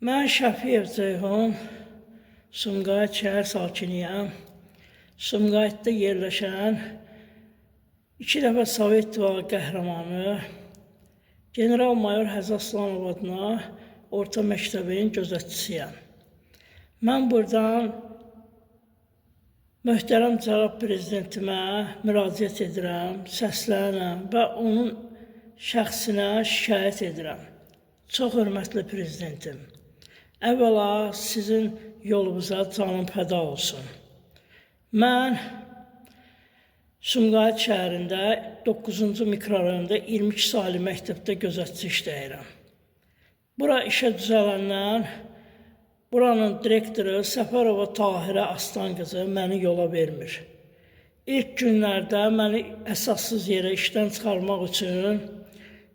Mən Şəfiyev Ceyhun, Sumqayıt şəhər sakiniyəm. Sumqayıtda yerləşən 2 dəfə Sovet İttifaqı qəhrəmanı General-mayor Həzə Aslanov adına orta məktəbin gözətçisiyəm. Mən buradan möhtərəm cənab prezidentimə müraciət edirəm, səslənirəm və onun şəxsinə şikayət edirəm. Çox hörmətli prezidentim, əvvəla sizin yolunuza canım fəda olsun. Mən Sumqayıt şəhərində 9-cu mikrorayonda 22 saylı məktəbdə gözətçi işləyirəm. Bura işə düzələndən buranın direktoru Səfərova Tahirə Aslan qızı məni yola vermir. İlk günlərdə məni əsassız yerə işdən çıxarmaq üçün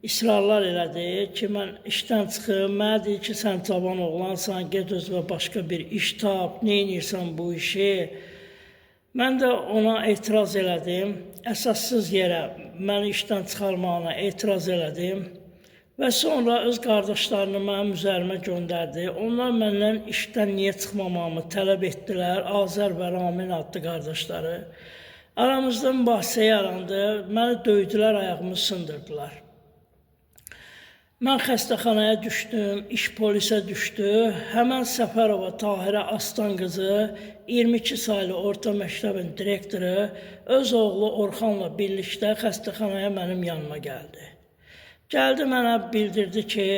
israrlar elədi ki, mən işdən çıxım, mənə deyir ki, sən cavan oğlansan, get özünə başqa bir iş tap, neynirsən bu işi? Mən də ona etiraz elədim, əsassız yerə məni işdən çıxarmağına etiraz elədim və sonra öz qardaşlarını mənim üzərimə göndərdi. Onlar məndən işdən niyə çıxmamağımı tələb etdilər, Azər və Ramin adlı qardaşları. Aramızda mübahisə yarandı, məni döydülər, ayağımı sındırdılar. Mən xəstəxanaya düşdüm, iş polisə düşdü. Həmən Səfərova Tahirə Aslan qızı 22 saylı orta məktəbin direktoru öz oğlu Orxanla birlikdə xəstəxanaya mənim yanıma gəldi. Gəldi mənə bildirdi ki,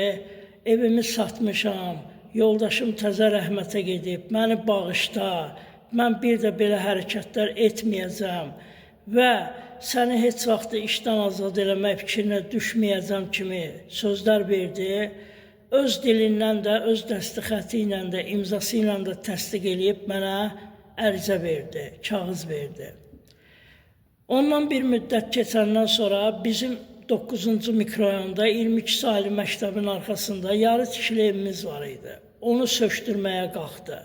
evimi satmışam, yoldaşım təzə rəhmətə gedib, məni bağışla, mən bir də belə hərəkətlər etməyəcəm və səni heç vaxt işdən azad eləmək fikrinə düşməyəcəm kimi sözlər verdi. Öz dilindən də, öz dəstəxəti ilə də, imzası ilə də təsdiq eləyib mənə ərizə verdi, kağız verdi. Ondan bir müddət keçəndən sonra bizim 9-cu mikrorayonda 22 saylı məktəbin arxasında yarı tikili evimiz var idi. Onu sökdürməyə qalxdı.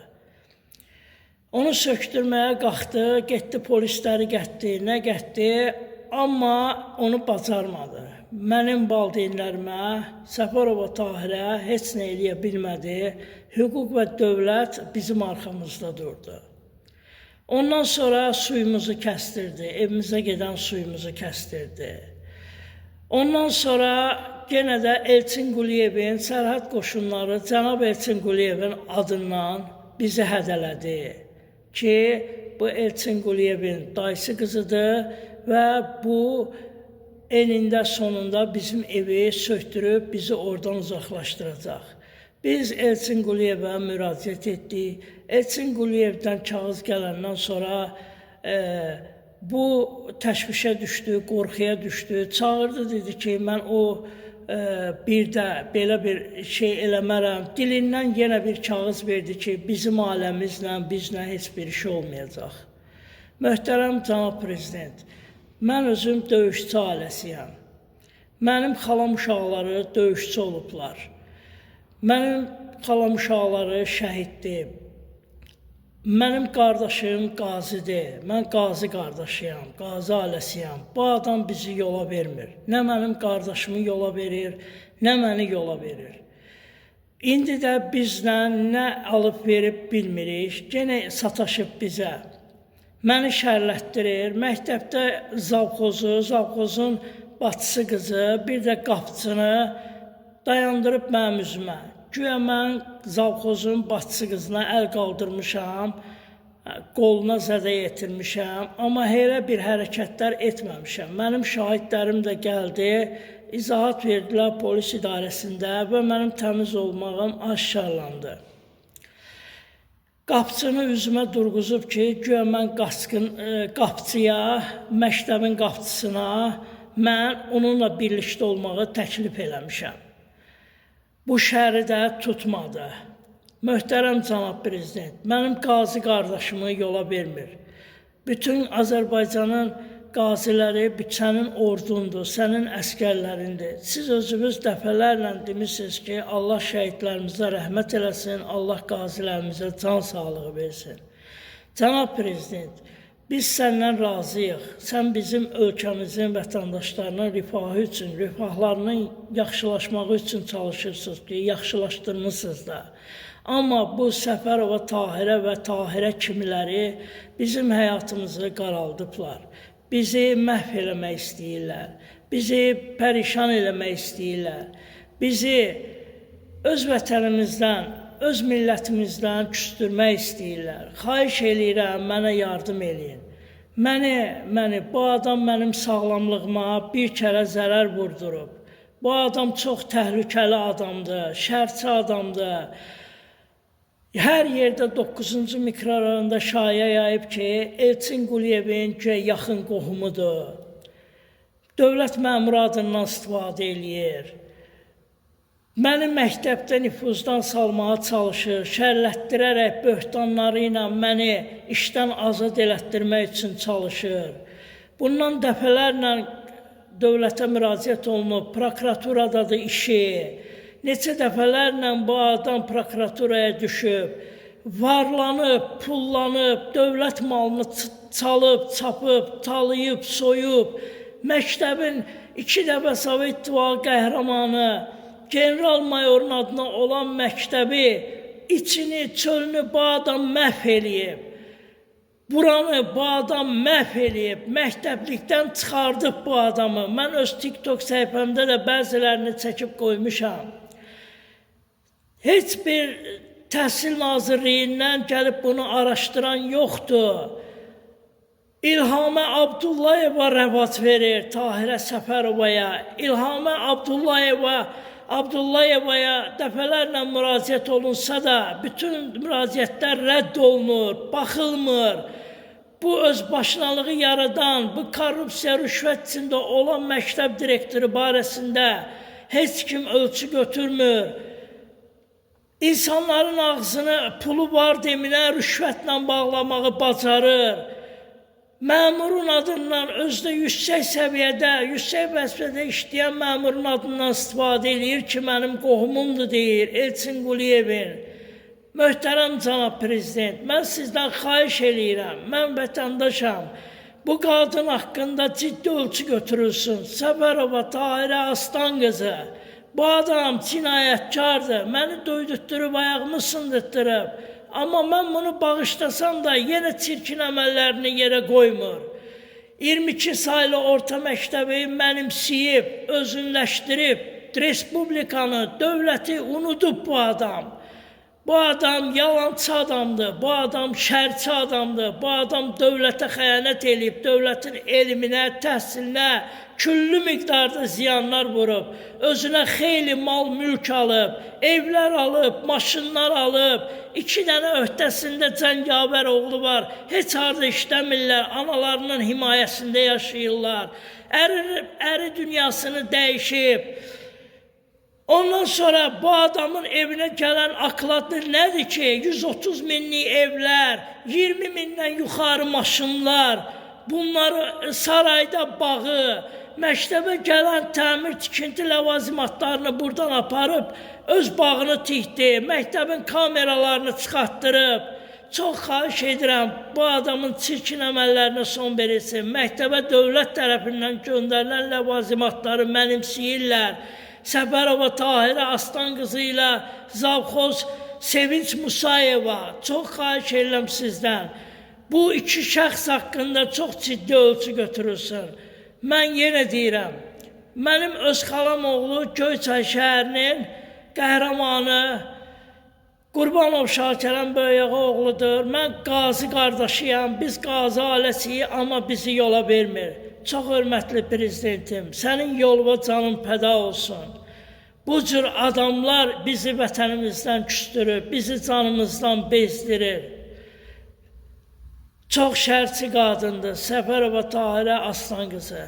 Onu sökdürməyə qalxdı, getdi polisləri gətdi, nə gətdi, amma onu bacarmadı. Mənim valideynlərimə Səfərova Tahirə heç nə eləyə bilmədi, hüquq və dövlət bizim arxamızda durdu. Ondan sonra suyumuzu kəstirdi, evimizə gedən suyumuzu kəstirdi. Ondan sonra yenə də Elçin Quliyevin, sərhəd qoşunları cənab Elçin Quliyevin adından bizi hədələdi ki, bu Elçin Quliyevin dayısı qızıdır və bu enində sonunda bizim evi söktürüb bizi oradan uzaqlaşdıracaq. Biz Elçin Quliyevə müraciət etdik. Elçin Quliyevdən kağız gələndən sonra bu təşvişə düşdü, qorxuya düşdü. Çağırdı, dedi ki, mən o bir də belə bir şey eləmərəm. Dilindən yenə bir kağız verdi ki, bizim ailəmizlə, bizlə heç bir şey olmayacaq. Möhtərəm cənab prezident, mən özüm döyüşçü ailəsiyəm. Mənim xalam uşaqları döyüşçü olublar. Mənim xalam uşaqları şəhiddir. Mənim qardaşım qazidir. Mən qazi qardaşıyam, qazi ailəsiyəm. Bu adam bizi yola vermir. Nə mənim qardaşımı yola verir, nə məni yola verir. İndi də bizlə nə alıb verib bilmirik, yenə sataşıb bizə. Məni şərlətdirir, məktəbdə zavxozun bacısı qızı, bir də qapçını dayandırıb mənim üzümə. Güya mən zavxozun bacısı qızına əl qaldırmışam, qoluna zədə yetirmişəm, amma elə bir hərəkətlər etməmişəm. Mənim şahidlərim də gəldi, izahat verdilər polis idarəsində və mənim təmiz olmağım aşkarlandı. Qapçını üzümə durğuzub ki, güya mən qapçıya, məktəbin qapçısına mən onunla birlikdə olmağı təklif eləmişəm. Bu şəhəri də tutmadı. Möhtərəm cənab prezident, mənim qazi qardaşımı yola vermir. Bütün Azərbaycanın qaziləri sənin ordundur, sənin əskərlərindir. Siz özünüz dəfələrlə demişsiniz ki, Allah şəhidlərimizə rəhmət eləsin, Allah qazilərimizə can sağlığı versin. Cənab prezident, Biz səndən razıyıq. Sən bizim ölkəmizin vətəndaşlarının rifahı üçün, rifahlarının yaxşılaşması üçün çalışırsınız ki, yaxşılaşdırmısınız da. Amma bu Səfərova Tahirə və Tahirə kimiləri bizim həyatımızı qaraldıblar. Bizi məhv eləmək istəyirlər. Bizi pərişan eləmək istəyirlər. Bizi öz vətənimizdən, öz millətimizdən küstürmək istəyirlər. Xahiş eləyirəm, mənə yardım eləyin. Bu adam mənim sağlamlığıma bir kərə zərər vurdurub. Bu adam çox təhlükəli adamdır, şərçi adamdır. Hər yerdə 9-cu mikrorayonda şayə yayıb ki, Elçin Quliyevin yaxın qohumudur. Dövlət məmuru adından istifadə eləyir. Məni məktəbdə nüfuzdan salmağa çalışır, şərlətdirərək böhtanları ilə məni işdən azad elətdirmək üçün çalışır. Bundan dəfələrlə dövlətə müraciət olunub, prokuraturadadır işi. Neçə dəfələrlə bu adam prokuraturaya düşüb, varlanıb, pullanıb, dövlət malını çalıb, çapıb, talayıb, soyub, məktəbin 2 dəfə Sovet İttifaqı qəhrəmanı, general mayorun adına olan məktəbi, içini, çölünü bu adam məhv eləyib. Buranı bu adam məhv eləyib, məktəblikdən çıxardıb bu adamı. Mən öz TikTok səhifəmdə də bəzilərini çəkib qoymuşam. Heç bir Təhsil Nazirliyindən gəlib bunu araşdıran yoxdur. İlhamə Abdullayeva rəvat verir Tahirə Səfərovaya. İlhamə Abdullayevaya dəfələrlə müraciət olunsa da, bütün müraciətlər rədd olunur, baxılmır. Bu özbaşınalığı yaradan, bu korrupsiya, rüşvət içində olan məktəb direktoru barəsində heç kim ölçü götürmür. İnsanların ağzını pulu var deminə rüşvətlə bağlamağı bacarır. Məmurun adından özdə yüksək səviyyədə, yüksək vəzifədə işləyən məmurun adından istifadə edir ki, mənim qohumumdur deyir, Elçin Quliyevin. Möhtərəm cənab prezident, mən sizdən xahiş eləyirəm, mən vətəndaşam. Bu qadın haqqında ciddi ölçü götürülsün. Səfərova Tahirə Aslan qızı. Bu adam cinayətkardır, məni döydürtdürüb, ayağımı sındırtdırıb. Amma mən bunu bağışlasam da yenə çirkin əməllərini yerə qoymur. 22 saylı orta məktəbi mənimsiyib, özünləşdirib, respublikanı, dövləti unudub bu adam. Bu adam yalançı adamdır, bu adam şərçi adamdır, bu adam dövlətə xəyanət eləyib, dövlətin elminə, təhsilinə küllü miqdarda ziyanlar vurub, özünə xeyli mal mülk alıb, evlər alıb, maşınlar alıb, 2 dənə öhdəsində cəngavər oğlu var, heç harda işləmirlər, analarının himayəsində yaşayırlar, əri dünyasını dəyişib. Ondan sonra bu adamın evinə gələn aklatı nədir ki, 130 minlik evlər, 20 mindən yuxarı maşınlar, bunları sarayda bağı, məktəbə gələn təmir tikinti ləvazimatlarını buradan aparıb, öz bağını tikdi, məktəbin kameralarını çıxartdırıb. Çox xahiş edirəm, bu adamın çirkin əməllərinə son verilsin. Məktəbə dövlət tərəfindən göndərilən ləvazimatları mənimsiyirlər. Səfərova Tahirə Aslan qızı ilə Zavxoz Sevinç Musayeva, çox xahiş edirəm sizdən. Bu 2 şəxs haqqında çox ciddi ölçü götürülsün. Mən yenə deyirəm, mənim öz xalam oğlu Göyçay şəhərinin qəhrəmanı Qurbanov Şakirən böyüyağı oğludur. Mən qazi qardaşıyam, biz qazi ailəsiyik, amma bizi yola vermir. Çox hörmətli prezidentim, sənin yoluna canım pəda olsun. Bu cür adamlar bizi vətənimizdən küstürür, bizi canımızdan bezdirir. Çox şərçi qadındır Səfərova Tahirə Aslan qızı.